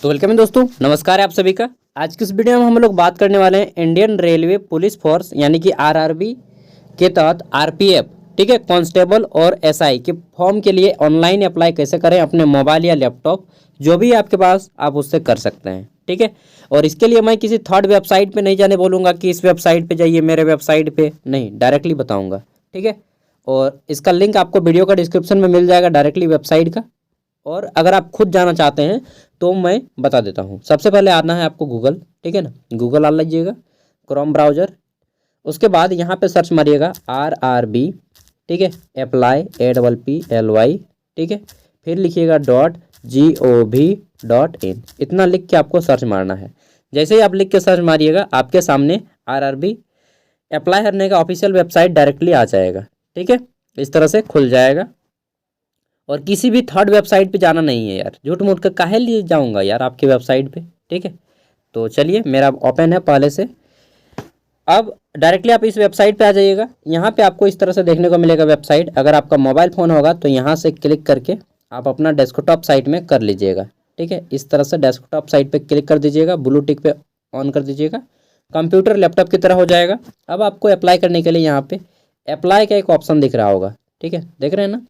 तो वेलकम है दोस्तों, नमस्कार है आप सभी का। आज की इस वीडियो में हम लोग बात करने वाले हैं इंडियन रेलवे पुलिस फोर्स यानी कि आरआरबी के तहत आरपीएफ, ठीक है, कांस्टेबल और एसआई के फॉर्म के लिए ऑनलाइन अप्लाई कैसे करें अपने मोबाइल या लैपटॉप जो भी आपके पास आप उससे कर सकते हैं, ठीक है। और इसके लिए मैं किसी थर्ड वेबसाइट पे नहीं जाने बोलूँगा कि इस वेबसाइट पे जाइए, मेरे वेबसाइट पे नहीं, डायरेक्टली बताऊँगा, ठीक है। और इसका लिंक आपको वीडियो का डिस्क्रिप्शन में मिल जाएगा डायरेक्टली वेबसाइट का। और अगर आप खुद जाना चाहते हैं तो मैं बता देता हूँ। सबसे पहले आना है आपको गूगल, ठीक है ना, गूगल आ लीजिएगा, क्रोम ब्राउज़र। उसके बाद यहाँ पे सर्च मारिएगा आरआरबी, ठीक है, apply, ठीक है। फिर लिखिएगा .gov.in, इतना लिख के आपको सर्च मारना है। जैसे ही आप लिख के सर्च मारिएगा आपके सामने आरआरबी अप्लाई करने का ऑफिशियल वेबसाइट डायरेक्टली आ जाएगा, ठीक है। इस तरह से खुल जाएगा। और किसी भी थर्ड वेबसाइट पे जाना नहीं है यार, झूठ मूठ कर काहे लिए जाऊंगा यार आपकी वेबसाइट पे, ठीक है। तो चलिए, मेरा ओपन है पहले से। अब डायरेक्टली आप इस वेबसाइट पे आ जाइएगा। यहाँ पे आपको इस तरह से देखने को मिलेगा वेबसाइट। अगर आपका मोबाइल फ़ोन होगा तो यहाँ से क्लिक करके आप अपना डेस्कटॉप साइट में कर लीजिएगा, ठीक है। इस तरह से डेस्कटॉप साइट पर क्लिक कर दीजिएगा, ब्लू टिक पे ऑन कर दीजिएगा, कंप्यूटर लैपटॉप की तरह हो जाएगा। अब आपको अप्लाई करने के लिए यहाँ पे अप्लाई का एक ऑप्शन दिख रहा होगा, ठीक है, देख रहे हैं ना।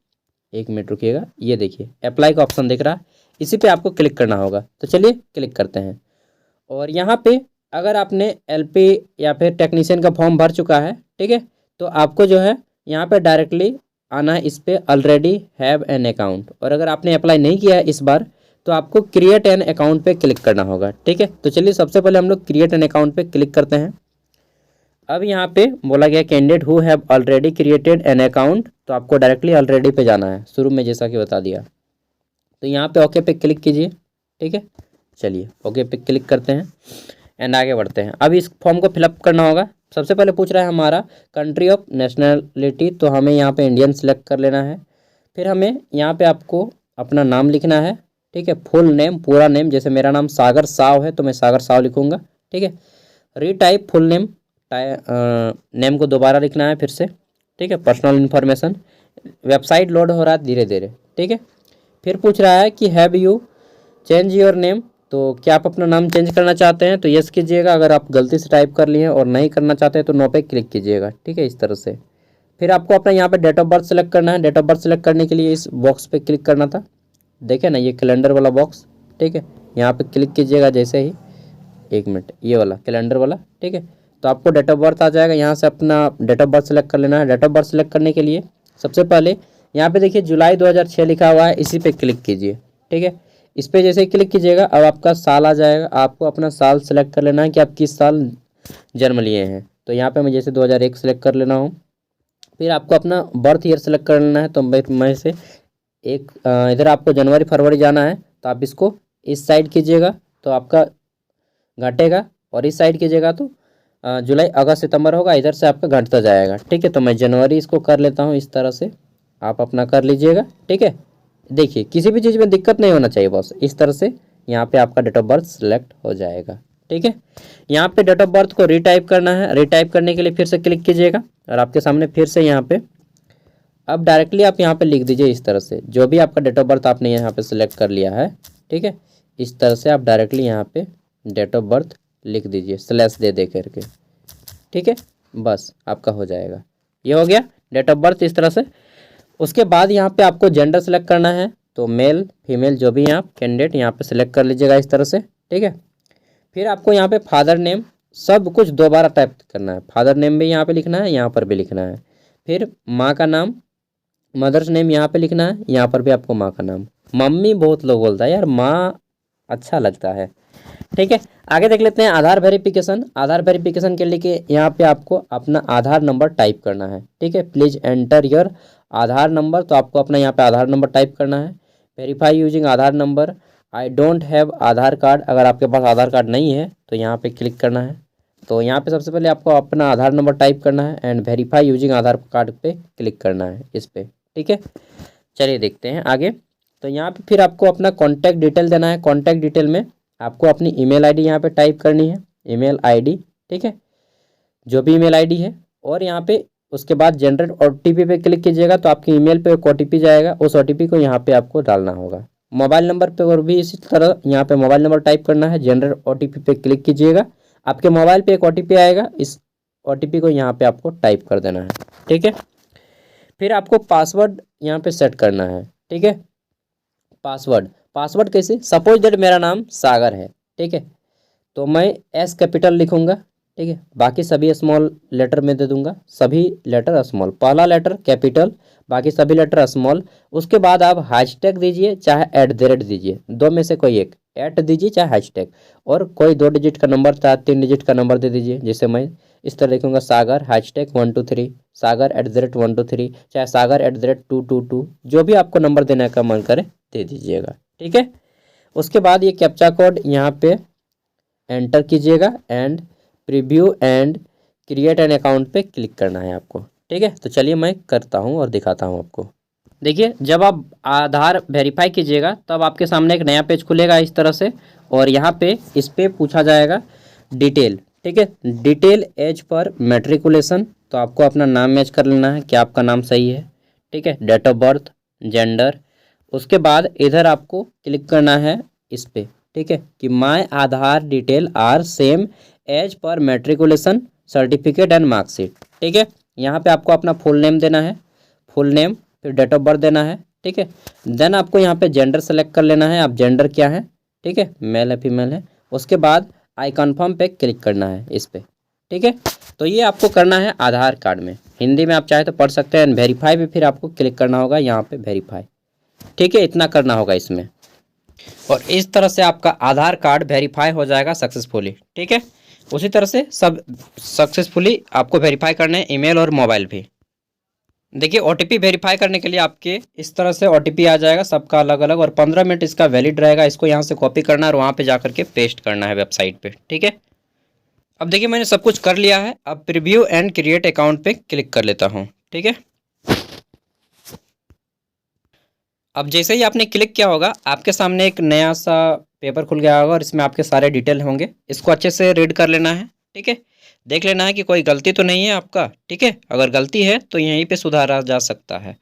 एक मिनट रुकिएगा, ये देखिए अप्लाई का ऑप्शन दिख रहा है, इसी पे आपको क्लिक करना होगा। तो चलिए क्लिक करते हैं। और यहाँ पे अगर आपने एलपी या फिर टेक्नीशियन का फॉर्म भर चुका है, ठीक है, तो आपको जो है यहाँ पे डायरेक्टली आना है इस पर ऑलरेडी हैव एन अकाउंट। और अगर आपने अप्लाई नहीं किया है इस बार तो आपको क्रिएट एन अकाउंट पे क्लिक करना होगा, ठीक है। तो चलिए सबसे पहले हम लोग क्रिएट एन अकाउंट पे क्लिक करते हैं। अब यहाँ पे बोला गया candidate who have already created an account, तो आपको डायरेक्टली ऑलरेडी पे जाना है, शुरू में जैसा कि बता दिया। तो यहाँ पे ओके पे क्लिक कीजिए, ठीक है। चलिए ओके पे क्लिक करते हैं एंड आगे बढ़ते हैं। अब इस फॉर्म को फिलअप करना होगा। सबसे पहले पूछ रहा है हमारा कंट्री ऑफ नेशनलिटी, तो हमें यहाँ पे इंडियन सेलेक्ट कर लेना है। फिर हमें यहाँ पे आपको अपना नाम लिखना है, ठीक है, फुल नेम, पूरा नेम। जैसे मेरा नाम सागर साव है तो मैं सागर साव लिखूँगा, ठीक है। रीटाइप फुल नेम, नेम को दोबारा लिखना है फिर से, ठीक है। पर्सनल इन्फॉर्मेशन, वेबसाइट लोड हो रहा है धीरे धीरे, ठीक है। फिर पूछ रहा है कि have you change your name, तो क्या आप अपना नाम चेंज करना चाहते हैं, तो यस कीजिएगा। अगर आप गलती से टाइप कर लिए और नहीं करना चाहते हैं तो नो पे क्लिक कीजिएगा, ठीक है, इस तरह से। फिर आपको अपना यहाँ पे डेट ऑफ बर्थ सेलेक्ट करना है। डेट ऑफ बर्थ सेलेक्ट करने के लिए इस बॉक्स पे क्लिक करना था, देखे ना, ये कैलेंडर वाला बॉक्स, ठीक है। यहाँ पे क्लिक कीजिएगा जैसे ही, एक मिनट, ये वाला कैलेंडर वाला, ठीक है। तो आपको डेट ऑफ बर्थ आ जाएगा, यहाँ से अपना डेट ऑफ बर्थ सेलेक्ट कर लेना है। डेट ऑफ बर्थ सेलेक्ट करने के लिए सबसे पहले यहाँ पे देखिए जुलाई 2006 लिखा हुआ है, इसी पे क्लिक कीजिए, ठीक है। इस पे जैसे ही क्लिक कीजिएगा अब आपका साल आ जाएगा। आपको अपना साल सेलेक्ट कर लेना है कि आप किस साल जन्म लिए हैं। तो यहाँ पे मैं जैसे 2001 सेलेक्ट कर लेना हूँ। फिर आपको अपना बर्थ ईयर सेलेक्ट कर लेना है। तो मैं से एक इधर आपको जनवरी फरवरी जाना है, तो आप इसको इस साइड कीजिएगा तो आपका घटेगा, और इस साइड कीजिएगा तो जुलाई अगस्त सितंबर होगा, इधर से आपका घटता जाएगा, ठीक है। तो मैं जनवरी इसको कर लेता हूँ, इस तरह से आप अपना कर लीजिएगा, ठीक है। देखिए किसी भी चीज़ में दिक्कत नहीं होना चाहिए, बस इस तरह से यहाँ पे आपका डेट ऑफ बर्थ सेलेक्ट हो जाएगा, ठीक है। यहाँ पे डेट ऑफ बर्थ को रीटाइप करना है। रीटाइप करने के लिए फिर से क्लिक कीजिएगा और आपके सामने फिर से यहाँ पे अब डायरेक्टली आप यहाँ पे लिख दीजिए इस तरह से, जो भी आपका डेट ऑफ बर्थ आपने यहाँ पे सिलेक्ट कर लिया है, ठीक है। इस तरह से आप डायरेक्टली यहाँ पे डेट ऑफ बर्थ लिख दीजिए स्लैश दे करके, ठीक है। बस आपका हो जाएगा, ये हो गया डेट ऑफ बर्थ इस तरह से। उसके बाद यहाँ पे आपको जेंडर सेलेक्ट करना है, तो मेल फीमेल जो भी आप कैंडिडेट यहाँ पे सिलेक्ट कर लीजिएगा इस तरह से, ठीक है। फिर आपको यहाँ पे फादर नेम सब कुछ दोबारा टाइप करना है। फादर नेम भी यहाँ पे लिखना है, यहाँ पर भी लिखना है। फिर माँ का नाम, मदर्स नेम यहाँ पे लिखना है, यहाँ पर भी आपको माँ का नाम। मम्मी बहुत लोग बोलता है यार, माँ अच्छा लगता है, ठीक है। आगे देख लेते हैं आधार वेरिफिकेशन। आधार वेरिफिकेशन के लिए यहाँ पे आपको अपना आधार नंबर टाइप करना है, ठीक है। Please enter your Aadhaar number, तो आपको अपना यहाँ पे आधार नंबर टाइप करना है। Verify using Aadhaar number, I don't have Aadhaar card, अगर आपके पास आधार कार्ड नहीं है तो यहाँ पे क्लिक करना है। तो यहाँ पे सबसे पहले आपको अपना आधार नंबर टाइप करना है and verify using Aadhaar card पे क्लिक करना है इस पर, ठीक है। चलिए देखते हैं आगे। तो यहाँ पे फिर आपको अपना कॉन्टैक्ट डिटेल देना है। कॉन्टैक्ट डिटेल में आपको अपनी ईमेल आईडी यहाँ पे टाइप करनी है, ईमेल आईडी, ठीक है, जो भी ईमेल आईडी है। और यहाँ पे उसके बाद जनरेट ओटीपी पे क्लिक कीजिएगा तो आपकी ईमेल पे एक ओटीपी जाएगा, उस ओटीपी को यहाँ पे आपको डालना होगा, मोबाइल नंबर पे और भी इसी तरह यहाँ पे मोबाइल नंबर टाइप करना है। जनरेट ओटीपी पे क्लिक कीजिएगा, आपके मोबाइल पे एक ओटीपी आएगा, इस ओटीपी को यहाँ पे आपको टाइप कर देना है। ठीक है, फिर आपको पासवर्ड यहाँ पे सेट करना है। ठीक है, पासवर्ड कैसे, सपोज दैट मेरा नाम सागर है। ठीक है, तो मैं एस कैपिटल लिखूंगा। ठीक है, बाकी सभी स्मॉल लेटर में दे दूंगा, सभी लेटर स्मॉल, पहला लेटर कैपिटल, बाकी सभी लेटर स्मॉल। उसके बाद आप हैशटैग दीजिए चाहे @ दीजिए, दो में से कोई एक, @ दीजिए चाहे हैशटैग, और कोई 2 डिजिट का नंबर चाहे 3 डिजिट का नंबर दे दीजिए। जैसे मैं इस तरह लिखूंगा सागर #123, सागर @123, चाहे सागर @222, जो भी आपको नंबर देने का मन करे दे दीजिएगा। ठीक है, उसके बाद ये कैप्चा कोड यहाँ पे एंटर कीजिएगा and preview and create an account पे क्लिक करना है आपको। ठीक है, तो चलिए मैं करता हूँ और दिखाता हूँ आपको। देखिए, जब आप आधार वेरीफाई कीजिएगा तब आपके सामने एक नया पेज खुलेगा इस तरह से, और यहाँ पे इस पे पूछा जाएगा डिटेल। ठीक है, डिटेल एज पर मैट्रिकुलेशन, तो आपको अपना नाम मैच कर लेना है कि आपका नाम सही है। ठीक है, डेट ऑफ बर्थ, जेंडर, उसके बाद इधर आपको क्लिक करना है इस पे। ठीक है, कि my Aadhaar detail are same as per matriculation certificate and marksheet. ठीक है, यहाँ पे आपको अपना फुल नेम देना है, फुल नेम, फिर डेट ऑफ बर्थ देना है। ठीक है, देन आपको यहाँ पे जेंडर सेलेक्ट कर लेना है, आप जेंडर क्या है। ठीक है, मेल है फीमेल है। उसके बाद आई कन्फर्म पे क्लिक करना है इस पे। ठीक है, तो ये आपको करना है आधार कार्ड में, हिंदी में आप चाहे तो पढ़ सकते हैं। वेरीफाई पे फिर आपको क्लिक करना होगा यहाँ पे वेरीफाई। ठीक है, इतना करना होगा इसमें, और इस तरह से आपका आधार कार्ड वेरीफाई हो जाएगा सक्सेसफुली। ठीक है, उसी तरह से सब सक्सेसफुली आपको वेरीफाई करना है ईमेल और मोबाइल भी। देखिए, ओटीपी वेरीफाई करने के लिए आपके इस तरह से ओटीपी आ जाएगा, सबका अलग अलग, और 15 मिनट इसका वैलिड रहेगा। इसको यहाँ से कॉपी करना है और वहाँ पे जा करके पेस्ट करना है वेबसाइट पे। ठीक है, अब देखिए मैंने सब कुछ कर लिया है। अब प्रीव्यू एंड क्रिएट अकाउंट पे क्लिक कर लेता हूँ। ठीक है, अब जैसे ही आपने क्लिक किया होगा आपके सामने एक नया सा पेपर खुल गया होगा और इसमें आपके सारे डिटेल होंगे। इसको अच्छे से रीड कर लेना है। ठीक है, देख लेना है कि कोई गलती तो नहीं है आपका। ठीक है, अगर गलती है तो यहीं पे सुधारा जा सकता है।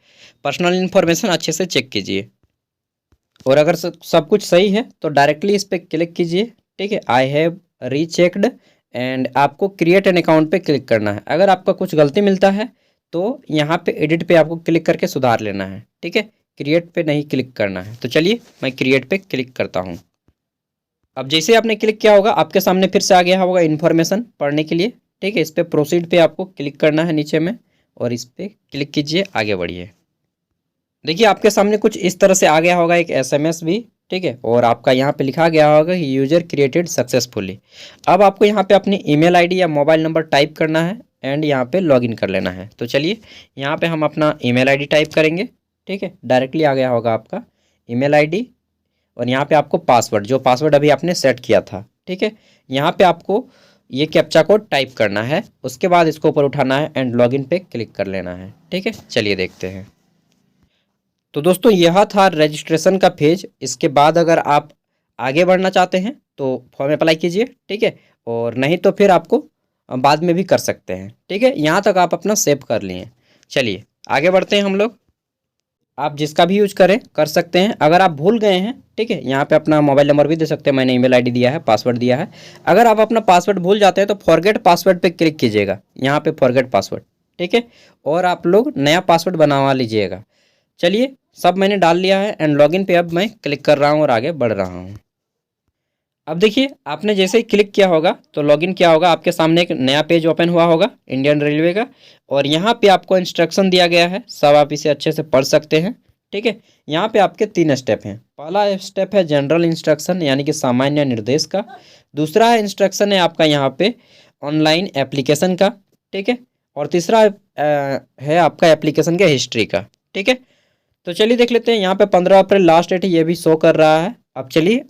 पर्सनल इन्फॉर्मेशन अच्छे से चेक कीजिए, और अगर सब कुछ सही है तो डायरेक्टली इस पर क्लिक कीजिए। ठीक है, आई हैव रीचेक्ड, एंड आपको क्रिएट एन अकाउंट पे क्लिक करना है। अगर आपका कुछ गलती मिलता है तो यहाँ पे एडिट पे आपको क्लिक करके सुधार लेना है। ठीक है, क्रिएट पे नहीं क्लिक करना है। तो चलिए मैं क्रिएट पे क्लिक करता हूँ। अब जैसे आपने क्लिक किया होगा आपके सामने फिर से आ गया होगा इन्फॉर्मेशन पढ़ने के लिए। ठीक है, इस पर प्रोसीड पे आपको क्लिक करना है नीचे में, और इस पर क्लिक कीजिए, आगे बढ़िए। देखिए आपके सामने कुछ इस तरह से आ गया होगा एक SMS भी। ठीक है, और आपका यहाँ पे लिखा गया होगा यूजर क्रिएटेड सक्सेसफुली। अब आपको यहाँ पे अपनी ईमेल आईडी या मोबाइल नंबर टाइप करना है एंड यहाँ पे लॉगिन कर लेना है। तो चलिए यहाँ पे हम अपना ईमेल आईडी टाइप करेंगे। ठीक है, डायरेक्टली आ गया होगा आपका ईमेल आईडी, और यहाँ पे आपको पासवर्ड, जो पासवर्ड अभी आपने सेट किया था। ठीक है, यहाँ पे आपको ये कैप्चा कोड टाइप करना है। उसके बाद इसको ऊपर उठाना है एंड लॉगिन पे क्लिक कर लेना है। ठीक है, चलिए देखते हैं। तो दोस्तों यह था रजिस्ट्रेशन का पेज। इसके बाद अगर आप आगे बढ़ना चाहते हैं तो फॉर्म अप्लाई कीजिए। ठीक है, और नहीं तो फिर आपको बाद में भी कर सकते हैं। ठीक है, यहाँ तक आप अपना सेव कर लिए। चलिए आगे बढ़ते हैं हम लोग। आप जिसका भी यूज करें कर सकते हैं। अगर आप भूल गए हैं, ठीक है, यहाँ पे अपना मोबाइल नंबर भी दे सकते हैं, मैंने ईमेल आईडी दिया है, पासवर्ड दिया है। अगर आप अपना पासवर्ड भूल जाते हैं तो फॉरगेट पासवर्ड पे क्लिक कीजिएगा, यहाँ पे फॉरगेट पासवर्ड। ठीक है, और आप लोग नया पासवर्ड बनवा लीजिएगा। चलिए सब मैंने डाल लिया है एंड लॉगिन पे अब मैं क्लिक कर रहा हूँ और आगे बढ़ रहा हूँ। अब देखिए आपने जैसे ही क्लिक किया होगा तो लॉगिन किया होगा, आपके सामने एक नया पेज ओपन हुआ होगा इंडियन रेलवे का, और यहाँ पे आपको इंस्ट्रक्शन दिया गया है, सब आप इसे अच्छे से पढ़ सकते हैं। ठीक है, यहाँ पे आपके 3 स्टेप हैं। पहला स्टेप है जनरल इंस्ट्रक्शन यानी कि सामान्य निर्देश का। दूसरा है इंस्ट्रक्शन है आपका यहाँ पे ऑनलाइन एप्लीकेशन का। ठीक है, और तीसरा है आपका एप्लीकेशन के हिस्ट्री का। ठीक है, तो चलिए देख लेते हैं। यहाँ पे 15 अप्रैल लास्ट डेट है, ये भी शो कर रहा है। अब चलिए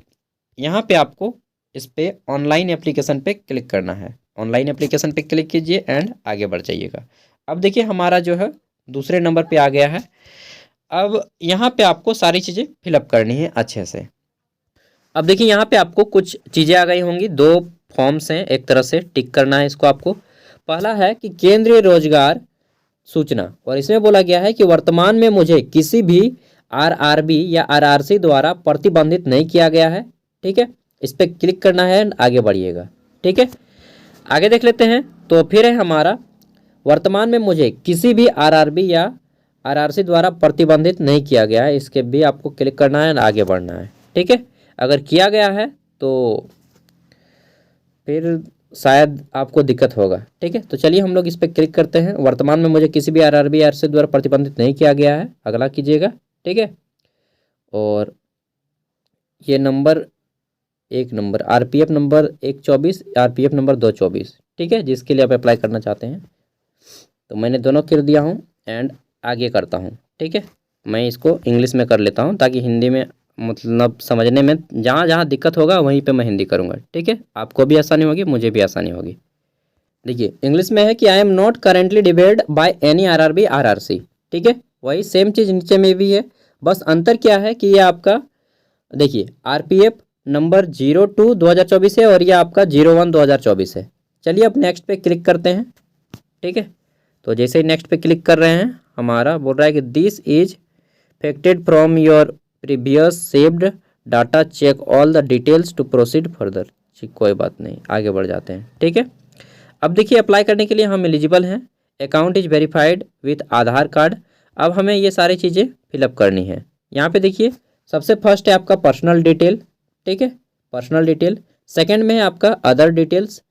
यहाँ पे आपको इस पे ऑनलाइन एप्लीकेशन पे क्लिक करना है। ऑनलाइन एप्लीकेशन पे क्लिक कीजिए एंड आगे बढ़ जाइएगा। अब देखिए हमारा जो है दूसरे नंबर पे आ गया है। अब यहाँ पे आपको सारी चीज़ें फिलअप करनी है अच्छे से। अब देखिए यहाँ पे आपको कुछ चीज़ें आ गई होंगी, 2 फॉर्म्स हैं, एक तरह से टिक करना है इसको आपको। पहला है कि केंद्रीय रोजगार सूचना, और इसमें बोला गया है कि वर्तमान में मुझे किसी भी आरआरबी या आरआरसी द्वारा प्रतिबंधित नहीं किया गया है। ठीक है, इस पर क्लिक करना है एंड आगे बढ़िएगा। ठीक है, आगे देख लेते हैं। तो फिर है हमारा वर्तमान में मुझे किसी भी आरआरबी या आरआरसी द्वारा प्रतिबंधित नहीं किया गया है, इसके भी आपको क्लिक करना है एंड आगे बढ़ना है। ठीक है, अगर किया गया है तो फिर शायद आपको दिक्कत होगा। ठीक है, तो चलिए हम लोग इस पर क्लिक करते हैं। वर्तमान में मुझे किसी भी आरआरबी आरआरसी द्वारा प्रतिबंधित नहीं किया गया है, अगला कीजिएगा। ठीक है, और ये नंबर एक number RPF number 124 RPF number 224। ठीक है, जिसके लिए आप अप्लाई करना चाहते हैं। तो मैंने दोनों कर दिया हूँ एंड आगे करता हूँ। ठीक है, मैं इसको इंग्लिश में कर लेता हूँ ताकि हिंदी में मतलब समझने में जहाँ जहाँ दिक्कत होगा वहीं पे मैं हिंदी करूँगा। ठीक है, आपको भी आसानी होगी, मुझे भी आसानी होगी। देखिए इंग्लिश में है कि I am not currently debate by any RRB RRC. ठीक है, वही सेम चीज़ नीचे में भी है, बस अंतर क्या है कि ये आपका देखिए आरपीएफ नंबर 02/2024 है और ये आपका 01/2024 है। चलिए अब नेक्स्ट पे क्लिक करते हैं। ठीक है, तो जैसे ही नेक्स्ट पे क्लिक कर रहे हैं हमारा बोल रहा है कि this is fetched from your previous saved data, check all the details to proceed further. ठीक, कोई बात नहीं, आगे बढ़ जाते हैं। ठीक है, अब देखिए अप्लाई करने के लिए हम एलिजिबल हैं। Account is verified with Aadhaar card. अब हमें ये सारी चीज़ें फिलअप करनी है। यहाँ पे देखिए सबसे फर्स्ट है आपका पर्सनल डिटेल। ठीक है, पर्सनल डिटेल। सेकंड में है आपका अदर डिटेल्स।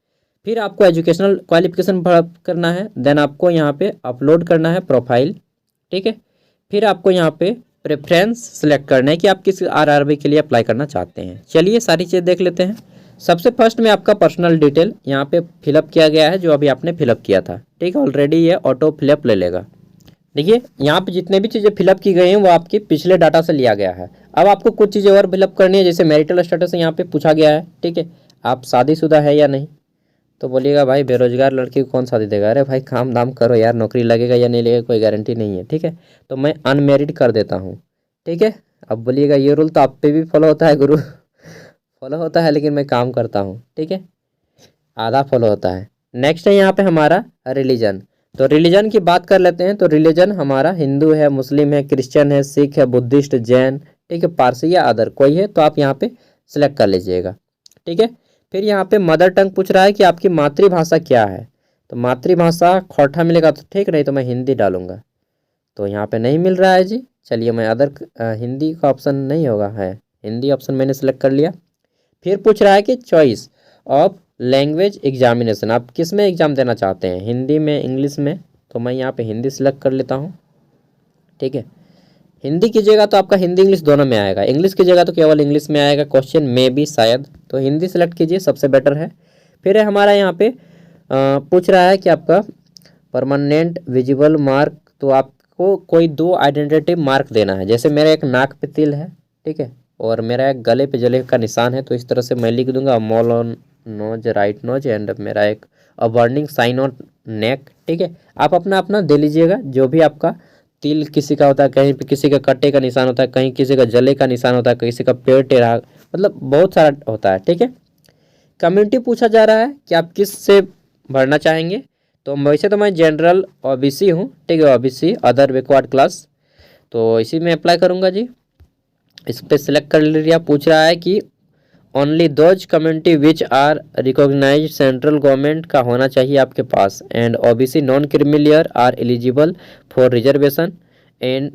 फिर आपको एजुकेशनल क्वालिफिकेशन फिलअप करना है। देन आपको यहाँ पे अपलोड करना है प्रोफाइल। ठीक है, फिर आपको यहाँ पे प्रेफरेंस सेलेक्ट करना है कि आप किस आरआरबी के लिए अप्लाई करना चाहते हैं। चलिए सारी चीज़ देख लेते हैं। सबसे फर्स्ट में आपका पर्सनल डिटेल यहाँ पे फिलअप किया गया है, जो अभी आपने फिलअप किया था। ठीक है, ऑलरेडी ये ऑटो फिलअप ले लेगा। देखिए यहाँ पे जितने भी चीज़ें फिलअप की गई हैं वो आपकी पिछले डाटा से लिया गया है। अब आपको कुछ चीज़ें और फिलअप करनी है, जैसे मैरिटल स्टेटस यहाँ पे पूछा गया है। ठीक है, आप शादीशुदा है या नहीं, तो बोलिएगा भाई बेरोजगार लड़की को कौन शादी देगा। अरे भाई काम दाम करो यार, नौकरी लगेगा या नहीं लगेगा कोई गारंटी नहीं है। ठीक है, तो मैं अनमेरिड कर देता हूँ। ठीक है, अब बोलिएगा ये रूल तो आप पे भी फॉलो होता है गुरु। फॉलो होता है लेकिन मैं काम करता हूँ। ठीक है, आधा फॉलो होता है। नेक्स्ट है यहाँ पे हमारा रिलीजन। तो रिलीजन की बात कर लेते हैं। तो रिलीजन हमारा हिंदू है, मुस्लिम है, क्रिश्चियन है, सिख है, बुद्धिस्ट, जैन, ठीक है, पारसी या अदर कोई है तो आप यहाँ पे सिलेक्ट कर लीजिएगा। ठीक है, फिर यहाँ पे मदर टंग पूछ रहा है कि आपकी मातृभाषा क्या है। तो मातृभाषा खोटा मिलेगा तो ठीक, नहीं तो मैं हिंदी डालूंगा। तो यहाँ पे नहीं मिल रहा है जी। चलिए मैं अदर हिंदी का ऑप्शन नहीं होगा, है हिंदी ऑप्शन मैंने सेलेक्ट कर लिया। फिर पूछ रहा है कि चॉइस ऑफ लैंग्वेज एग्जामिनेशन, आप किस में एग्ज़ाम देना चाहते हैं, हिंदी में, इंग्लिश में। तो मैं यहाँ पे हिंदी सेलेक्ट कर लेता हूँ। ठीक है, हिंदी कीजिएगा तो आपका हिंदी इंग्लिश दोनों में आएगा, इंग्लिश कीजिएगा तो केवल इंग्लिश में आएगा क्वेश्चन में भी शायद। तो हिंदी सेलेक्ट कीजिए, सबसे बेटर है। फिर है हमारा यहाँ पे पूछ रहा है कि आपका परमानेंट विजिबल मार्क, तो आपको कोई 2 आइडेंटिटी मार्क देना है। जैसे मेरा एक नाक पे तिल है, ठीक है, और मेरा एक गले पे जले का निशान है। तो इस तरह से मैं लिख दूंगा mole on nose, right nose, and मेरा एक बर्निंग साइन ऑन नेक। ठीक है, आप अपना अपना दे लीजिएगा। जो भी आपका तिल किसी का होता है, कहीं पे किसी का कट्टे का निशान होता है, कहीं किसी का जले का निशान होता है, किसी का पेड़ टेढ़ा, मतलब बहुत सारा होता है। ठीक है, कम्युनिटी पूछा जा रहा है कि आप किस से भरना चाहेंगे। तो वैसे तो मैं जनरल ओबीसी हूँ। ठीक है, ओबीसी अदर बैकवर्ड क्लास, तो इसी में अप्लाई करूँगा जी। इस पर सिलेक्ट कर लिया। पूछ रहा है कि only those community which are recognise central government का होना चाहिए आपके पास, and OBC non creamy layer are eligible for reservation and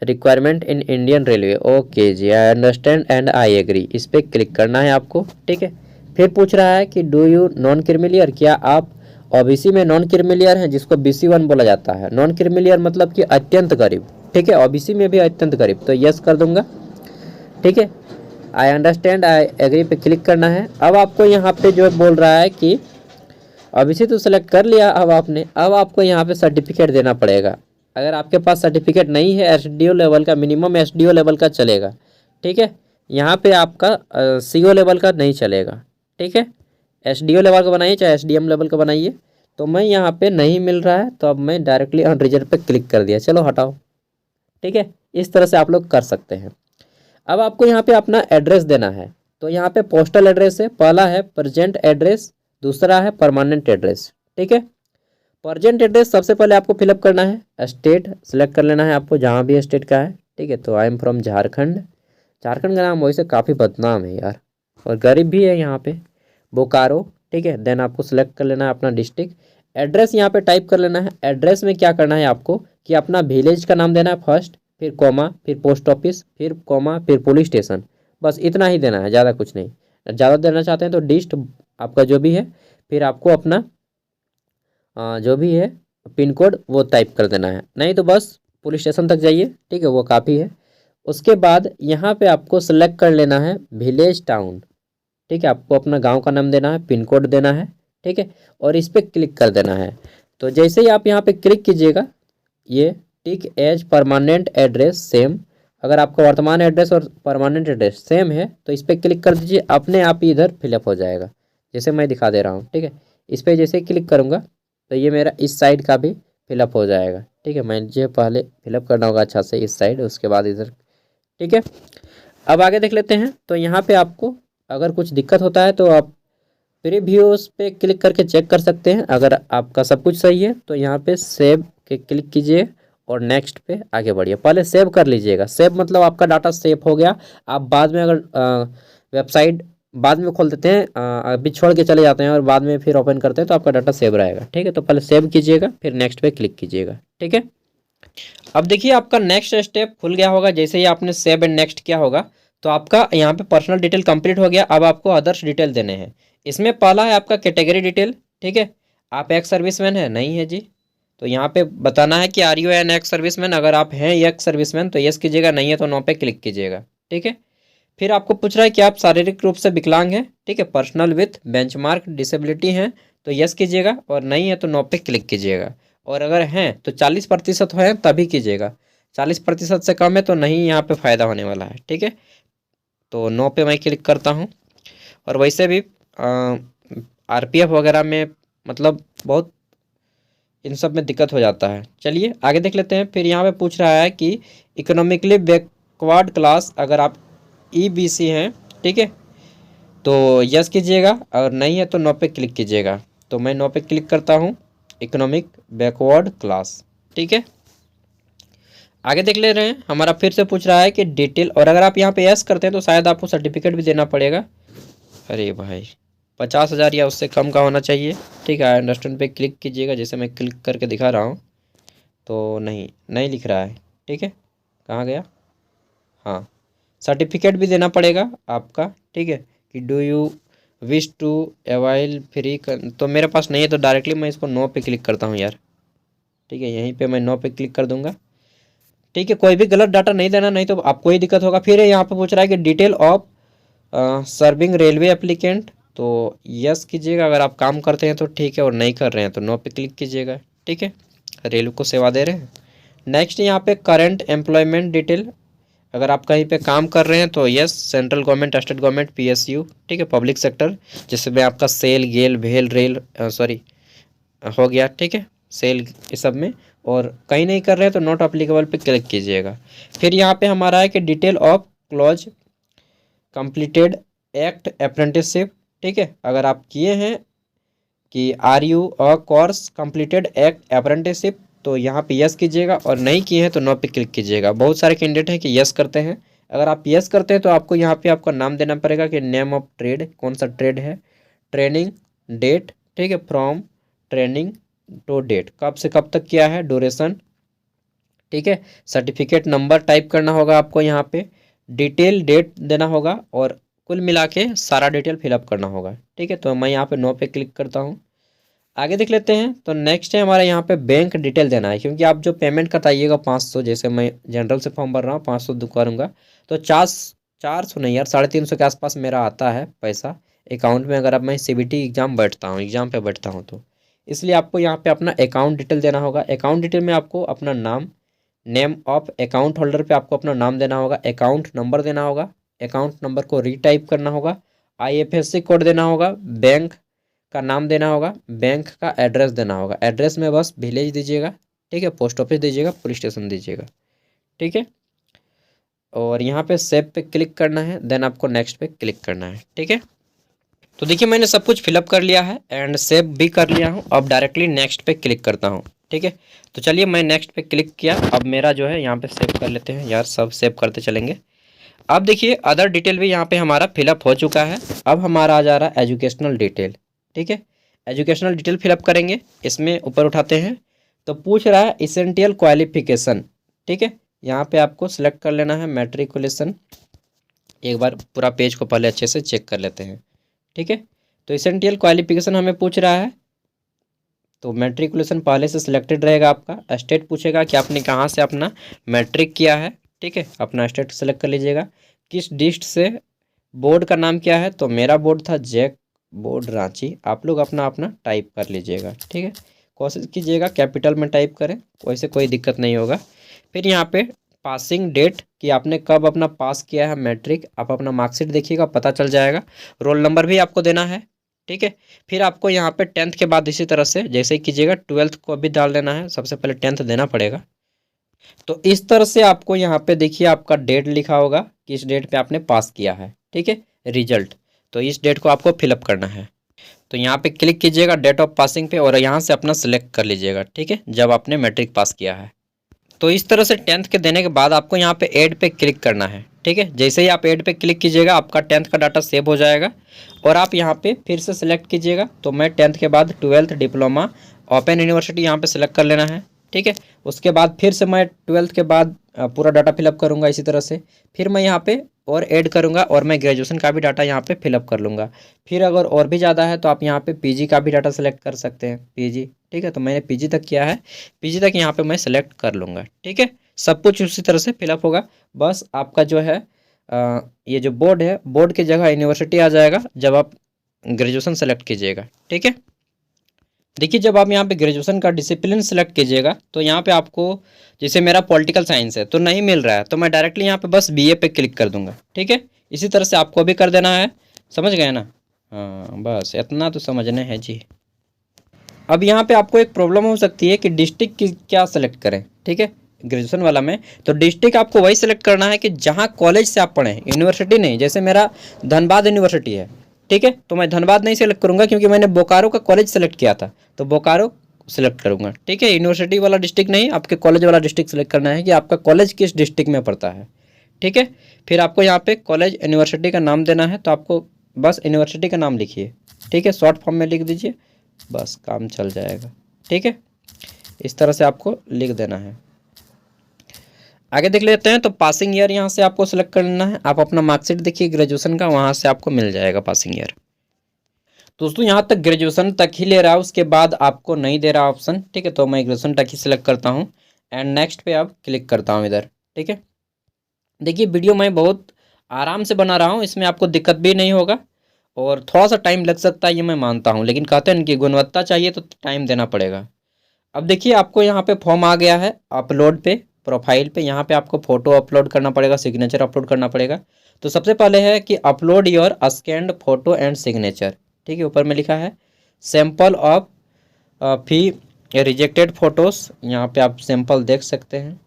requirement in Indian railway. Okay जी, I understand and I agree, इस पर क्लिक करना है आपको। ठीक है, फिर पूछ रहा है कि डू यू नॉन क्रीमिलियर, क्या आप ओबीसी में नॉन क्रीमिलियर हैं, जिसको BC1 बोला जाता है। नॉन क्रीमिलियर मतलब कि अत्यंत गरीब। ठीक है, ओबीसी में भी अत्यंत गरीब, तो यस कर दूंगा। ठीक है, आई अंडरस्टैंड आई एग्री पे क्लिक करना है। अब आपको यहाँ पे जो बोल रहा है कि ओबीसी तो सेलेक्ट कर लिया अब आपने, अब आपको यहाँ पे सर्टिफिकेट देना पड़ेगा। अगर आपके पास सर्टिफिकेट नहीं है SDO लेवल का, मिनिमम SDO लेवल का चलेगा। ठीक है, यहाँ पे आपका CO लेवल का नहीं चलेगा। ठीक है, SDO लेवल का बनाइए चाहे SDM लेवल का बनाइए। तो मैं यहाँ पे नहीं मिल रहा है, तो अब मैं डायरेक्टली ऑन रिजल्ट पे क्लिक कर दिया, चलो हटाओ। ठीक है, इस तरह से आप लोग कर सकते हैं। अब आपको यहाँ पे अपना एड्रेस देना है। तो यहाँ पे पोस्टल एड्रेस है, पहला है प्रेजेंट एड्रेस, दूसरा है परमानेंट एड्रेस। ठीक है, प्रेजेंट एड्रेस सबसे पहले आपको फिलअप करना है। स्टेट सेलेक्ट कर लेना है आपको, जहाँ भी स्टेट का है। ठीक है। तो I am from Jharkhand. Jharkhand का नाम वैसे काफ़ी बदनाम है यार, और गरीब भी है यहाँ पे। बोकारो, ठीक है। देन आपको सेलेक्ट कर लेना है अपना डिस्ट्रिक्ट। एड्रेस यहाँ पे टाइप कर लेना है। एड्रेस में क्या करना है आपको कि अपना विलेज का नाम देना है फर्स्ट, फिर कॉमा, फिर पोस्ट ऑफिस, फिर कॉमा, फिर पुलिस स्टेशन। बस इतना ही देना है, ज़्यादा कुछ नहीं। ज़्यादा देना चाहते हैं तो डिस्ट आपका जो भी है, फिर आपको अपना जो भी है पिन कोड वो टाइप कर देना है। नहीं तो बस पुलिस स्टेशन तक जाइए, ठीक है, वो काफ़ी है। उसके बाद यहाँ पे आपको सेलेक्ट कर लेना है विलेज टाउन, ठीक है। आपको अपना गांव का नाम देना है, पिन कोड देना है, ठीक है, और इस पर क्लिक कर देना है। तो जैसे ही आप यहाँ पे क्लिक कीजिएगा, ये टिक एज परमानेंट एड्रेस सेम। अगर आपका वर्तमान एड्रेस और परमानेंट एड्रेस सेम है तो इस पर क्लिक कर दीजिए, अपने आप ही इधर फिलअप हो जाएगा, जैसे मैं दिखा दे रहा हूँ, ठीक है। इस पर जैसे क्लिक करूँगा तो ये मेरा इस साइड का भी फिलअप हो जाएगा, ठीक है। मुझे पहले फिलअप करना होगा अच्छा से इस साइड, उसके बाद इधर, ठीक है। अब आगे देख लेते हैं। तो यहाँ पे आपको अगर कुछ दिक्कत होता है तो आप प्रीव्यूज पे क्लिक करके चेक कर सकते हैं। अगर आपका सब कुछ सही है तो यहाँ पे सेव के क्लिक कीजिए और नेक्स्ट पे आगे बढ़िए। पहले सेव कर लीजिएगा। सेव मतलब आपका डाटा सेव हो गया। आप बाद में अगर वेबसाइट बाद में खोल देते हैं, अभी छोड़ के चले जाते हैं और बाद में फिर ओपन करते हैं तो आपका डाटा सेव रहेगा, ठीक है। तो पहले सेव कीजिएगा, फिर नेक्स्ट पे क्लिक कीजिएगा, ठीक है। अब देखिए आपका नेक्स्ट स्टेप खुल गया होगा। जैसे ही आपने सेव एंड नेक्स्ट किया होगा तो आपका यहाँ पे पर्सनल डिटेल कंप्लीट हो गया। अब आपको अदर्स डिटेल देने हैं। इसमें पहला है आपका कैटेगरी डिटेल, ठीक है। आप एक्स सर्विसमैन है, नहीं है जी, तो यहाँ पे बताना है कि are you an ex serviceman. अगर आप हैं एक्स सर्विसमैन तो यस कीजिएगा, नहीं है तो नो पे क्लिक कीजिएगा, ठीक है। फिर आपको पूछ रहा है कि आप शारीरिक रूप से विकलांग हैं, ठीक है, पर्सनल विथ बेंचमार्क डिसेबिलिटी हैं तो यस कीजिएगा, और नहीं है तो नो पे क्लिक कीजिएगा। और अगर हैं तो 40% है तभी कीजिएगा, 40% से कम है तो नहीं, यहाँ पे फ़ायदा होने वाला है, ठीक है। तो नो पे मैं क्लिक करता हूँ। और वैसे भी आरपीएफ वगैरह में मतलब बहुत इन सब में दिक्कत हो जाता है। चलिए आगे देख लेते हैं। फिर यहाँ पे पूछ रहा है कि इकोनॉमिकली बैकवर्ड क्लास, अगर आप ईबीसी हैं, ठीक है, तो यस कीजिएगा, और नहीं है तो नो पे क्लिक कीजिएगा। तो मैं नो पे क्लिक करता हूँ, इकोनॉमिक बैकवर्ड क्लास, ठीक है। आगे देख ले रहे हैं। हमारा फिर से पूछ रहा है कि डिटेल, और अगर आप यहाँ पे यस करते हैं तो शायद आपको सर्टिफिकेट भी देना पड़ेगा। अरे भाई 50,000 या उससे कम का होना चाहिए, ठीक है। आई अंडरस्टैंड पे क्लिक कीजिएगा, जैसे मैं क्लिक करके दिखा रहा हूँ तो नहीं लिख रहा है, ठीक है। कहाँ गया? हाँ, सर्टिफिकेट भी देना पड़ेगा आपका, ठीक है, कि do you wish to avail free तो मेरे पास नहीं है तो डायरेक्टली मैं इसको नो पे क्लिक करता हूँ यार, ठीक है। यहीं पे मैं नो पे क्लिक कर दूंगा, ठीक है। कोई भी गलत डाटा नहीं देना, नहीं तो आपको ही दिक्कत होगा। फिर यहाँ पे पूछ रहा है कि detail of serving railway applicant, तो यस कीजिएगा अगर आप काम करते हैं तो, ठीक है, और नहीं कर रहे हैं तो नो पे क्लिक कीजिएगा, ठीक है। रेलवे को सेवा दे रहे हैं। नेक्स्ट यहाँ पे करंट एम्प्लॉयमेंट डिटेल, अगर आप कहीं पे काम कर रहे हैं तो yes, central government, state government, PSU, ठीक है, पब्लिक सेक्टर, जिसमें आपका सेल, गेल, भेल, रेल सॉरी हो गया, ठीक है, सेल ये सब में। और कहीं नहीं कर रहे हैं तो नॉट अप्लीकेबल पे क्लिक कीजिएगा। फिर यहाँ पे हमारा है कि detail of clause completed act apprenticeship, ठीक है। अगर आप किए हैं कि are you a course completed act apprenticeship तो यहाँ पे यस कीजिएगा, और नहीं किए हैं तो नो पे क्लिक कीजिएगा। बहुत सारे कैंडिडेट हैं कि यस करते हैं। अगर आप यस करते हैं तो आपको यहाँ पे आपका नाम देना पड़ेगा कि नेम ऑफ ट्रेड, कौन सा ट्रेड है, ट्रेनिंग डेट, ठीक है, फ्रॉम ट्रेनिंग टू डेट, कब से कब तक किया है, ड्यूरेशन, ठीक है। सर्टिफिकेट नंबर टाइप करना होगा आपको यहाँ पे, डिटेल डेट देना होगा, और कुल मिला के सारा डिटेल फिलअप करना होगा, ठीक है। तो मैं यहाँ पे नो पे क्लिक करता हूँ। आगे देख लेते हैं। तो नेक्स्ट है हमारा यहाँ पे बैंक डिटेल देना है, क्योंकि आप जो पेमेंट बताइएगा 500, जैसे मैं जनरल से फॉर्म भर रहा हूँ 500 करूँगा तो 400 नहीं यार, 350 के आसपास मेरा आता है पैसा अकाउंट में, अगर अब मैं सीबीटी एग्जाम पे बैठता हूँ तो। इसलिए आपको यहाँ पे अपना अकाउंट डिटेल देना होगा। अकाउंट डिटेल में आपको अपना नाम, नेम ऑफ अकाउंट होल्डर पे आपको अपना नाम देना होगा, अकाउंट नंबर देना होगा, अकाउंट नंबर को रीटाइप करना होगा, आईएफएससी कोड देना होगा, बैंक का नाम देना होगा, बैंक का एड्रेस देना होगा। एड्रेस में बस विलेज दीजिएगा, ठीक है, पोस्ट ऑफिस दीजिएगा, पुलिस स्टेशन दीजिएगा, ठीक है। और यहाँ पे सेव पे क्लिक करना है, देन आपको नेक्स्ट पे क्लिक करना है, ठीक है। तो देखिए मैंने सब कुछ फिलअप कर लिया है एंड सेव भी कर लिया हूँ। अब डायरेक्टली नेक्स्ट पे क्लिक करता हूँ। ठीक है। तो चलिए मैं नेक्स्ट पे क्लिक किया, अब मेरा जो है यहाँ पे सेव कर लेते हैं यार, सब सेव करते चलेंगे। अब देखिए अदर डिटेल भी यहाँ पे हमारा फिलअप हो चुका है। अब हमारा आ जा रहा है एजुकेशनल डिटेल। ठीक है, एजुकेशनल डिटेल फिलअप करेंगे। इसमें ऊपर उठाते हैं तो पूछ रहा है इसेंशियल क्वालिफिकेशन। ठीक है, यहाँ पे आपको सिलेक्ट कर लेना है मैट्रिकुलेशन। एक बार पूरा पेज को पहले अच्छे से चेक कर लेते हैं। ठीक है, तो इसेंशियल क्वालिफिकेशन हमें पूछ रहा है, तो मैट्रिकुलेशन पहले से सिलेक्टेड रहेगा आपका। स्टेट पूछेगा कि आपने कहाँ से अपना मैट्रिक किया है। ठीक है, अपना स्टेट सेलेक्ट कर लीजिएगा। किस डिस्ट्रिक्ट से, बोर्ड का नाम क्या है, तो मेरा बोर्ड था जैक बोर्ड रांची। आप लोग अपना अपना टाइप कर लीजिएगा। ठीक है, कोशिश कीजिएगा कैपिटल में टाइप करें, वैसे कोई दिक्कत नहीं होगा। फिर यहाँ पे पासिंग डेट कि आपने कब अपना पास किया है मैट्रिक, आप अपना मार्कशीट देखिएगा, पता चल जाएगा। रोल नंबर भी आपको देना है। ठीक है, फिर आपको यहाँ पे 10th के बाद इसी तरह से जैसे ही कीजिएगा 12th को अभी डाल देना है, सबसे पहले 10th देना पड़ेगा। तो इस तरह से आपको यहाँ पे देखिए आपका डेट लिखा होगा, किस डेट पे आपने पास किया है। ठीक है, रिजल्ट, तो इस डेट को आपको फिलअप करना है। तो यहाँ पे क्लिक कीजिएगा डेट ऑफ पासिंग पे और यहाँ से अपना सिलेक्ट कर लीजिएगा। ठीक है, जब आपने मैट्रिक पास किया है। तो इस तरह से 10th के देने के बाद आपको यहाँ पे ऐड पे क्लिक करना है। ठीक है, जैसे ही आप ऐड पे क्लिक कीजिएगा आपका 10th का डाटा सेव हो जाएगा और आप यहाँ पे फिर से सिलेक्ट कीजिएगा। तो मैं 10th के बाद 12th डिप्लोमा ओपन यूनिवर्सिटी यहाँ पे सिलेक्ट कर लेना है। ठीक है, उसके बाद फिर से मैं 12th के बाद पूरा डाटा फिलअप करूँगा इसी तरह से। फिर मैं यहाँ पे और ऐड करूँगा और मैं ग्रेजुएशन का भी डाटा यहाँ पे फिलअप कर लूँगा। फिर अगर और भी ज़्यादा है तो आप यहाँ पे पीजी का भी डाटा सेलेक्ट कर सकते हैं, पीजी। ठीक है, तो मैंने पीजी तक किया है, पीजी तक यहाँ पे मैं सेलेक्ट कर लूँगा। ठीक है, सब कुछ उसी तरह से फिलअप होगा। बस आपका जो है ये जो बोर्ड है, बोर्ड की जगह यूनिवर्सिटी आ जाएगा जब आप ग्रेजुएशन सेलेक्ट कीजिएगा। ठीक है, देखिए जब आप यहाँ पे ग्रेजुएशन का डिसिप्लिन सेलेक्ट कीजिएगा तो यहाँ पे आपको, जैसे मेरा पॉलिटिकल साइंस है तो नहीं मिल रहा है, तो मैं डायरेक्टली यहाँ पे बस बीए पे क्लिक कर दूंगा। ठीक है, इसी तरह से आपको भी कर देना है। समझ गए ना? हाँ, बस इतना तो समझना है जी। अब यहाँ पे आपको एक प्रॉब्लम हो सकती है कि डिस्ट्रिक्ट की क्या सेलेक्ट करें। ठीक है, ग्रेजुएशन वाला में तो डिस्ट्रिक्ट आपको वही सेलेक्ट करना है कि जहाँ कॉलेज से आप पढ़ें, यूनिवर्सिटी नहीं। जैसे मेरा धनबाद यूनिवर्सिटी है, ठीक है, तो मैं धनबाद नहीं सेलेक्ट करूँगा क्योंकि मैंने बोकारो का कॉलेज सेलेक्ट किया था, तो बोकारो सेलेक्ट करूँगा। ठीक है, यूनिवर्सिटी वाला डिस्ट्रिक्ट नहीं, आपके कॉलेज वाला डिस्ट्रिक्ट सेलेक्ट करना है कि आपका कॉलेज किस डिस्ट्रिक्ट में पड़ता है। ठीक है, फिर आपको यहाँ पे कॉलेज यूनिवर्सिटी का नाम देना है, तो आपको बस यूनिवर्सिटी का नाम लिखिए। ठीक है, शॉर्ट फॉर्म में लिख दीजिए, बस काम चल जाएगा। ठीक है, इस तरह से आपको लिख देना है। आगे देख लेते हैं। तो पासिंग ईयर यहाँ से आपको सेलेक्ट कर लेना है। आप अपना मार्कशीट देखिए ग्रेजुएशन का, वहाँ से आपको मिल जाएगा पासिंग ईयर। दोस्तों यहाँ तक ग्रेजुएशन तक ही ले रहा है, उसके बाद आपको नहीं दे रहा ऑप्शन। ठीक है, तो मैं ग्रेजुएशन तक ही सिलेक्ट करता हूँ एंड नेक्स्ट पे अब क्लिक करता हूँ इधर। ठीक है, देखिए वीडियो मैं बहुत आराम से बना रहा हूँ, इसमें आपको दिक्कत भी नहीं होगा और थोड़ा सा टाइम लग सकता है, ये मैं मानता हूँ, लेकिन कहते हैं कि गुणवत्ता चाहिए तो टाइम देना पड़ेगा। अब देखिए आपको यहाँ पे फॉर्म आ गया है अपलोड पे, प्रोफाइल पे। यहाँ पे आपको फ़ोटो अपलोड करना पड़ेगा, सिग्नेचर अपलोड करना पड़ेगा। तो सबसे पहले है कि upload your scanned photo and signature. ठीक है, ऊपर में लिखा है sample of fee rejected photos, यहाँ पे आप सैंपल देख सकते हैं।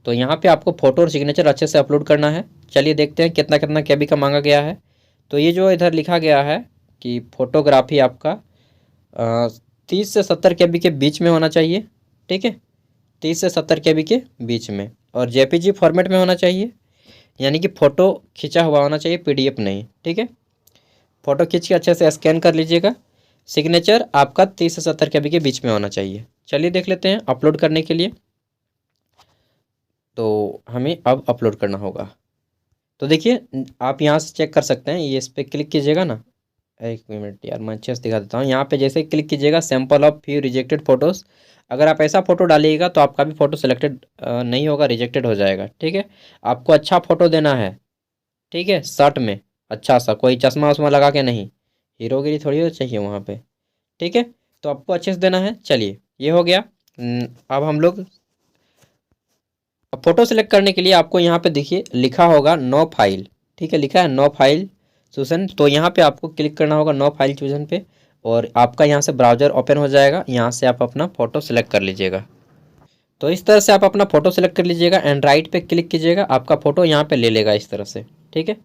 तो यहाँ पे आपको फ़ोटो और सिग्नेचर अच्छे से अपलोड करना है। चलिए देखते हैं कितना कितना KB का मांगा गया है। तो ये जो इधर लिखा गया है कि फ़ोटोग्राफी आपका 30 से 70 KB के बीच में होना चाहिए। ठीक है, 30 से 70 KB के बीच में, और JPG फॉर्मेट में होना चाहिए, यानी कि फ़ोटो खींचा हुआ होना चाहिए, PDF नहीं। ठीक है, फ़ोटो खींच के अच्छे से स्कैन कर लीजिएगा। सिग्नेचर आपका 30 से 70 KB के बीच में होना चाहिए। चलिए देख लेते हैं अपलोड करने के लिए। तो हमें अब अपलोड करना होगा। तो देखिए आप यहाँ से चेक कर सकते हैं, ये इस पर क्लिक कीजिएगा ना, एक मिनट यार मैं अच्छे से दिखा देता हूँ। यहाँ पे जैसे क्लिक कीजिएगा sample of few rejected photos, अगर आप ऐसा फ़ोटो डालिएगा तो आपका भी फ़ोटो सेलेक्टेड नहीं होगा, रिजेक्टेड हो जाएगा। ठीक है, आपको अच्छा फ़ोटो देना है। ठीक है, शर्ट में अच्छा सा, कोई चश्मा वश्मा लगा के नहीं, हीरोगिरी थोड़ी हो चाहिए वहाँ पे। ठीक है, तो आपको अच्छे से देना है। चलिए ये हो गया। अब हम लोग फ़ोटो सेलेक्ट करने के लिए आपको यहाँ पे देखिए लिखा होगा नो फाइल। ठीक है, लिखा है नो फाइल चूजन, तो यहाँ पे आपको क्लिक करना होगा नो फाइल चूजन पे, और आपका यहाँ से ब्राउज़र ओपन हो जाएगा। यहाँ से आप अपना फ़ोटो सेलेक्ट कर लीजिएगा। तो इस तरह से आप अपना फ़ोटो सेलेक्ट कर लीजिएगा एंड राइट पे क्लिक कीजिएगा, आपका फ़ोटो यहाँ पे ले लेगा इस तरह से। ठीक है,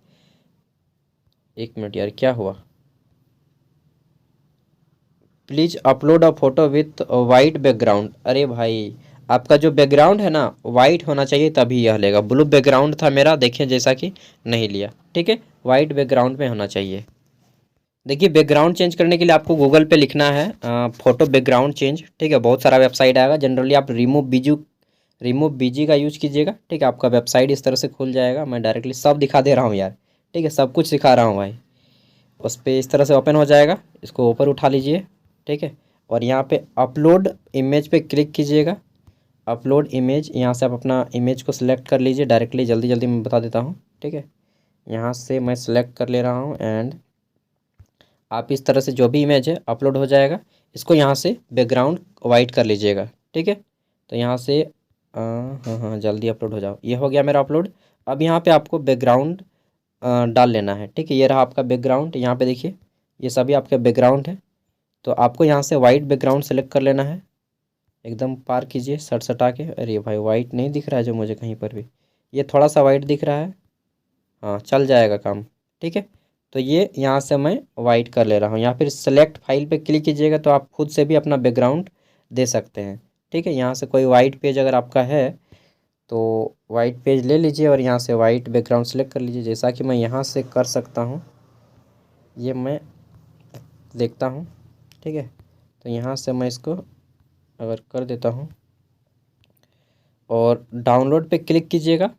एक मिनट यार क्या हुआ, please upload a photo with white background. अरे भाई, आपका जो बैकग्राउंड है ना वाइट होना चाहिए तभी यह लेगा। ब्लू बैकग्राउंड था मेरा, देखिए जैसा कि नहीं लिया। ठीक है, वाइट बैकग्राउंड में होना चाहिए। देखिए बैकग्राउंड चेंज करने के लिए आपको गूगल पे लिखना है फोटो बैकग्राउंड चेंज। ठीक है, बहुत सारा वेबसाइट आएगा। जनरली आप रिमूव बीजी का यूज कीजिएगा। ठीक है, आपका वेबसाइट इस तरह से खुल जाएगा। मैं डायरेक्टली सब दिखा दे रहा हूँ यार। ठीक है, सब कुछ सिखा रहा हूँ भाई। उस पर इस तरह से ओपन हो जाएगा, इसको ऊपर उठा लीजिए। ठीक है, और यहाँ पे अपलोड इमेज पे क्लिक कीजिएगा। अपलोड इमेज, यहाँ से आप अपना इमेज को सिलेक्ट कर लीजिए डायरेक्टली। जल्दी जल्दी मैं बता देता हूँ। ठीक है, यहाँ से मैं सिलेक्ट कर ले रहा हूँ एंड आप इस तरह से जो भी इमेज है अपलोड हो जाएगा। इसको यहाँ से बैकग्राउंड वाइट कर लीजिएगा। ठीक है, तो यहाँ से हाँ हाँ जल्दी अपलोड हो जाओ। ये हो गया मेरा अपलोड। अब यहाँ पे आपको बैकग्राउंड डाल लेना है। ठीक है, ये रहा आपका बैकग्राउंड। यहाँ पे देखिए ये सभी आपके बैकग्राउंड है। तो आपको यहाँ से वाइट बैकग्राउंड सेलेक्ट कर लेना है। एकदम पार कीजिए सट सटा के। अरे भाई वाइट नहीं दिख रहा है जो मुझे कहीं पर भी, ये थोड़ा सा वाइट दिख रहा है। हाँ चल जाएगा काम। ठीक है, तो ये यहाँ से मैं वाइट कर ले रहा हूँ। यहाँ फिर सेलेक्ट फाइल पे क्लिक कीजिएगा तो आप खुद से भी अपना बैकग्राउंड दे सकते हैं। ठीक है, यहाँ से कोई वाइट पेज अगर आपका है तो वाइट पेज ले लीजिए और यहाँ से वाइट बैकग्राउंड सेलेक्ट कर लीजिए, जैसा कि मैं यहाँ से कर सकता हूँ। ये मैं देखता हूँ। ठीक है, तो यहाँ से मैं इसको अगर कर देता हूँ और डाउनलोड पे क्लिक कीजिएगा।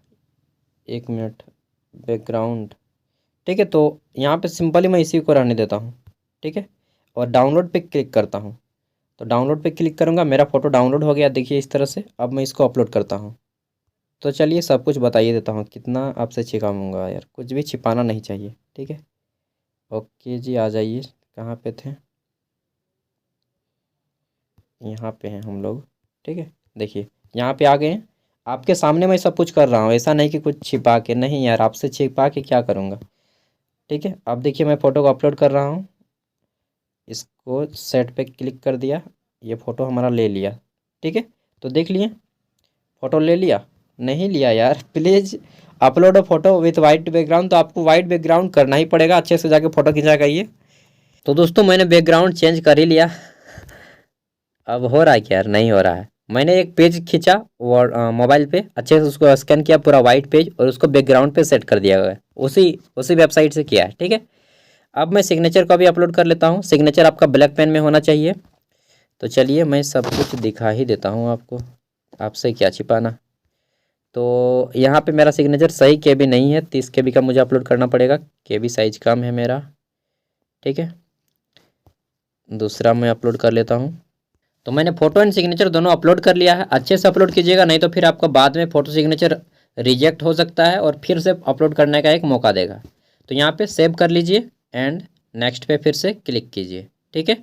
1 मिनट, बैकग्राउंड। ठीक है, तो यहाँ पे सिंपली मैं इसी को रहने देता हूँ। ठीक है, और डाउनलोड पे क्लिक करता हूँ। तो डाउनलोड पे क्लिक करूँगा, मेरा फ़ोटो डाउनलोड हो गया देखिए इस तरह से। अब मैं इसको अपलोड करता हूँ। तो चलिए सब कुछ बताइए देता हूँ, कितना आपसे छिपाऊँगा यार, कुछ भी छिपाना नहीं चाहिए। ठीक है, ओके जी, आ जाइए। कहाँ पे थे, यहाँ पे हैं हम लोग। ठीक है, देखिए यहाँ पे आ गए हैं। आपके सामने मैं सब कुछ कर रहा हूँ, ऐसा नहीं कि कुछ छिपा के। नहीं यार, आपसे छिपा के क्या करूँगा। ठीक है, अब देखिए मैं फ़ोटो को अपलोड कर रहा हूँ। इसको सेट पे क्लिक कर दिया, ये फ़ोटो हमारा ले लिया। ठीक है, तो देख लिए फ़ोटो ले लिया। नहीं लिया यार, please upload photo with white background. तो आपको वाइट बैकग्राउंड करना ही पड़ेगा, अच्छे से जाके फ़ोटो खिंचा करिए। तो दोस्तों मैंने बैकग्राउंड चेंज कर ही लिया। अब हो रहा है क्या यार, नहीं हो रहा है। मैंने एक पेज खींचा मोबाइल पे, अच्छे से उसको स्कैन किया पूरा वाइट पेज और उसको बैकग्राउंड पे सेट कर दिया गया। उसी उसी वेबसाइट से किया है। ठीक है, अब मैं सिग्नेचर का भी अपलोड कर लेता हूँ। सिग्नेचर आपका ब्लैक पेन में होना चाहिए। तो चलिए मैं सब कुछ दिखा ही देता हूँ आपको, आपसे क्या छिपाना। तो यहाँ पे मेरा सिग्नेचर सही KB नहीं है, 30 KB का मुझे अपलोड करना पड़ेगा। KB साइज कम है मेरा। ठीक है, दूसरा मैं अपलोड कर लेता हूँ। तो मैंने फ़ोटो एंड सिग्नेचर दोनों अपलोड कर लिया है। अच्छे से अपलोड कीजिएगा, नहीं तो फिर आपका बाद में फ़ोटो सिग्नेचर रिजेक्ट हो सकता है और फिर से अपलोड करने का एक मौका देगा। तो यहाँ पे सेव कर लीजिए एंड नेक्स्ट पे फिर से क्लिक कीजिए। ठीक है,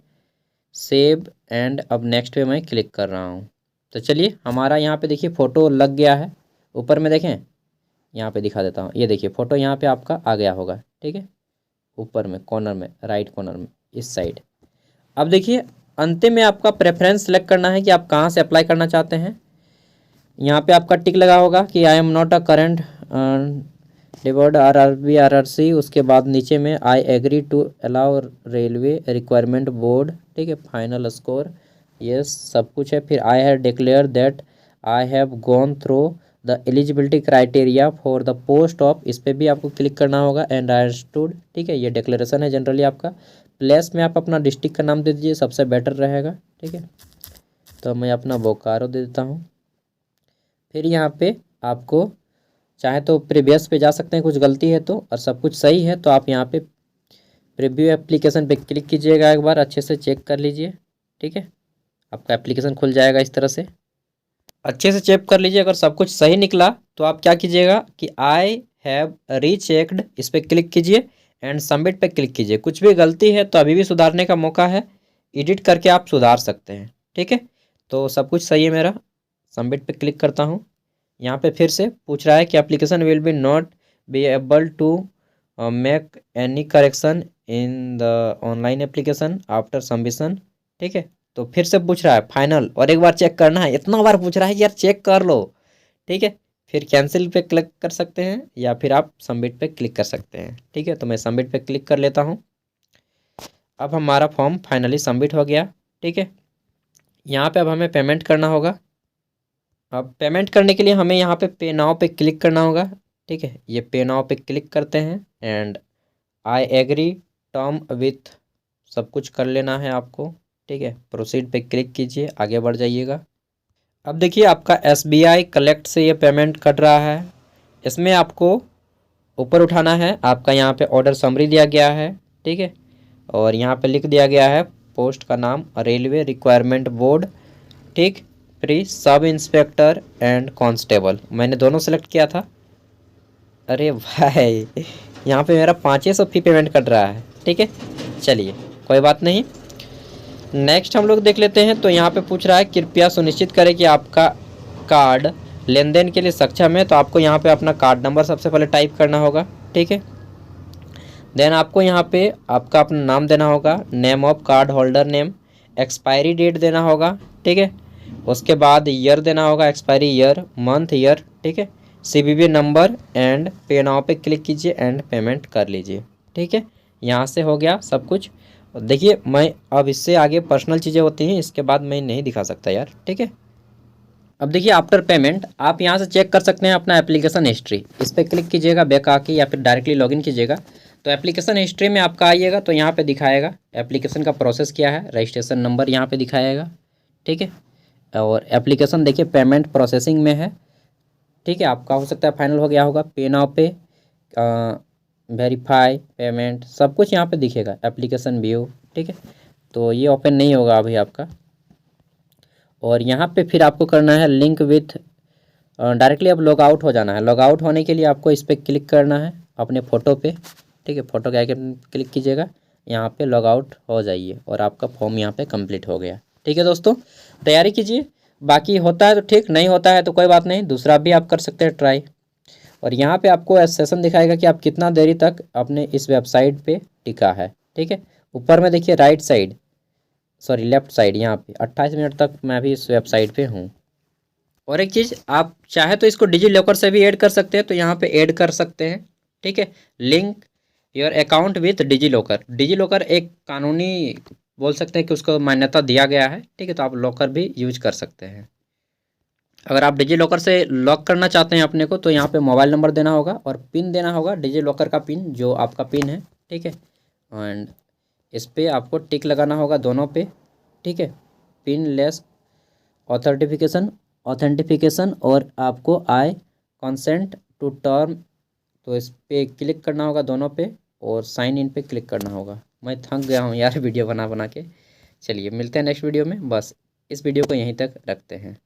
सेव एंड अब नेक्स्ट पे मैं क्लिक कर रहा हूँ। तो चलिए हमारा यहाँ पे देखिए फ़ोटो लग गया है। ऊपर में देखें, यहाँ पे दिखा देता हूँ। ये देखिए फ़ोटो यहाँ पे आपका आ गया होगा। ठीक है, ऊपर में कॉर्नर में, राइट कॉर्नर में इस साइड। अब देखिए अंतिम में आपका प्रेफरेंस सेलेक्ट करना है कि आप कहाँ से अप्लाई करना चाहते हैं। यहाँ पे आपका टिक लगा होगा कि I am not a current debarred RRB RRC। उसके बाद नीचे में I agree to allow railway requirement board. ठीक है, फाइनल स्कोर, यस सब कुछ है। फिर I have declare that I have gone through the eligibility criteria for the post of, इस पर भी आपको क्लिक करना होगा। And I understood. ठीक है, ये डिक्लेरेशन है जनरली आपका। प्लेस में आप अपना डिस्ट्रिक्ट का नाम दे दीजिए, सबसे बेटर रहेगा। ठीक है, तो मैं अपना बोकारो दे देता हूँ। फिर यहाँ पे आपको चाहे तो प्रीवियस पे जा सकते हैं, कुछ गलती है तो, और सब कुछ सही है तो आप यहाँ पे प्रीव्यू एप्लीकेशन पे क्लिक कीजिएगा। एक बार अच्छे से चेक कर लीजिए। ठीक है, आपका एप्लीकेशन खुल जाएगा इस तरह से। अच्छे से चेक कर लीजिए, अगर सब कुछ सही निकला तो आप क्या कीजिएगा कि आई हैव रीचेक्ड, इस पर क्लिक कीजिए एंड सबमिट पे क्लिक कीजिए। कुछ भी गलती है तो अभी भी सुधारने का मौका है, एडिट करके आप सुधार सकते हैं। ठीक है, तो सब कुछ सही है मेरा। सबमिट पे क्लिक करता हूँ। यहाँ पे फिर से पूछ रहा है कि application will be not be able to make any correction in the online application after submission. ठीक है, तो फिर से पूछ रहा है फाइनल, और एक बार चेक करना है। इतना बार पूछ रहा है यार, चेक कर लो। ठीक है, फिर कैंसिल पे क्लिक कर सकते हैं या फिर आप सबमिट पे क्लिक कर सकते हैं। ठीक है, तो मैं सबमिट पे क्लिक कर लेता हूँ। अब हमारा फॉर्म फाइनली सबमिट हो गया। ठीक है। यहाँ पे अब हमें पेमेंट करना होगा। अब पेमेंट करने के लिए हमें यहाँ पे नाउ पे क्लिक करना होगा। ठीक है, ये पे नाउ पे क्लिक करते हैं and I agree term with सब कुछ कर लेना है आपको। ठीक है, प्रोसीड पे क्लिक कीजिए, आगे बढ़ जाइएगा। अब देखिए आपका SBI कलेक्ट से ये पेमेंट कट रहा है। इसमें आपको ऊपर उठाना है, आपका यहाँ पे ऑर्डर समरी दिया गया है। ठीक है, और यहाँ पे लिख दिया गया है पोस्ट का नाम रेलवे रिक्वायरमेंट बोर्ड। ठीक, pre sub inspector and constable, मैंने दोनों सेलेक्ट किया था। अरे भाई यहाँ पे मेरा 500 फी पेमेंट कट रहा है। ठीक है, चलिए कोई बात नहीं। नेक्स्ट हम लोग देख लेते हैं। तो यहाँ पे पूछ रहा है कृपया सुनिश्चित करें कि आपका कार्ड लेन देन के लिए सक्षम है। तो आपको यहाँ पे अपना कार्ड नंबर सबसे पहले टाइप करना होगा। ठीक है, देन आपको यहाँ पे आपका अपना नाम देना होगा, name of card holder name, expiry date देना होगा। ठीक है, उसके बाद ईयर देना होगा, एक्सपायरी ईयर, मंथ ईयर। ठीक है, CVV नंबर एंड पे नाउ पे क्लिक कीजिए एंड पेमेंट कर लीजिए। ठीक है, यहाँ से हो गया सब कुछ। देखिए मैं अब इससे आगे पर्सनल चीज़ें होती हैं, इसके बाद मैं नहीं दिखा सकता यार। ठीक है, अब देखिए आफ्टर पेमेंट आप यहाँ से चेक कर सकते हैं अपना एप्लीकेशन हिस्ट्री। इस पर क्लिक कीजिएगा बैक आके, या फिर डायरेक्टली लॉगिन कीजिएगा। तो एप्लीकेशन हिस्ट्री में आपका आइएगा तो यहाँ पे दिखाएगा एप्लीकेशन का प्रोसेस क्या है, रजिस्ट्रेशन नंबर यहाँ पे दिखाएगा। ठीक है, और एप्लीकेशन देखिए पेमेंट प्रोसेसिंग में है। ठीक है, आपका हो सकता है फाइनल हो गया होगा। पे नाउ पे वेरीफाई पेमेंट सब कुछ यहाँ पे दिखेगा, एप्लीकेशन व्यू। ठीक है, तो ये ओपन नहीं होगा अभी आपका। और यहाँ पे फिर आपको करना है लिंक विथ, डायरेक्टली अब लॉग आउट हो जाना है। लॉग आउट होने के लिए आपको इस पर क्लिक करना है अपने फ़ोटो पे। ठीक है, फ़ोटो के आइकन क्लिक कीजिएगा, यहाँ पे लॉग आउट हो जाइए और आपका फॉर्म यहाँ पे कंप्लीट हो गया। ठीक है दोस्तों, तैयारी कीजिए। बाकी होता है तो ठीक, नहीं होता है तो कोई बात नहीं, दूसरा भी आप कर सकते हैं ट्राई। और यहाँ पे आपको सेशन दिखाएगा कि आप कितना देरी तक अपने इस वेबसाइट पे टिका है। ठीक है, ऊपर में देखिए right side, sorry left side, यहाँ पे 28 मिनट तक मैं भी इस वेबसाइट पे हूँ। और एक चीज़, आप चाहे तो इसको डिजी लॉकर से भी ऐड कर सकते हैं, तो यहाँ पे ऐड कर सकते हैं। ठीक है, link your account with DigiLocker. DigiLocker एक कानूनी बोल सकते हैं कि उसको मान्यता दिया गया है। ठीक है, तो आप लॉकर भी यूज कर सकते हैं। अगर आप डिजी लॉकर से लॉक करना चाहते हैं अपने को, तो यहाँ पे मोबाइल नंबर देना होगा और पिन देना होगा, डिजी लॉकर का पिन जो आपका पिन है। ठीक है, एंड इस पर आपको टिक लगाना होगा दोनों पे। ठीक है, पिन लेस ऑथेंटिफिकेशन और आपको आई कंसेंट टू टर्म, तो इस पर क्लिक करना होगा दोनों पे और साइन इन पे क्लिक करना होगा। मैं थक गया हूँ यार वीडियो बना बना के। चलिए मिलते हैं नेक्स्ट वीडियो में, बस इस वीडियो को यहीं तक रखते हैं।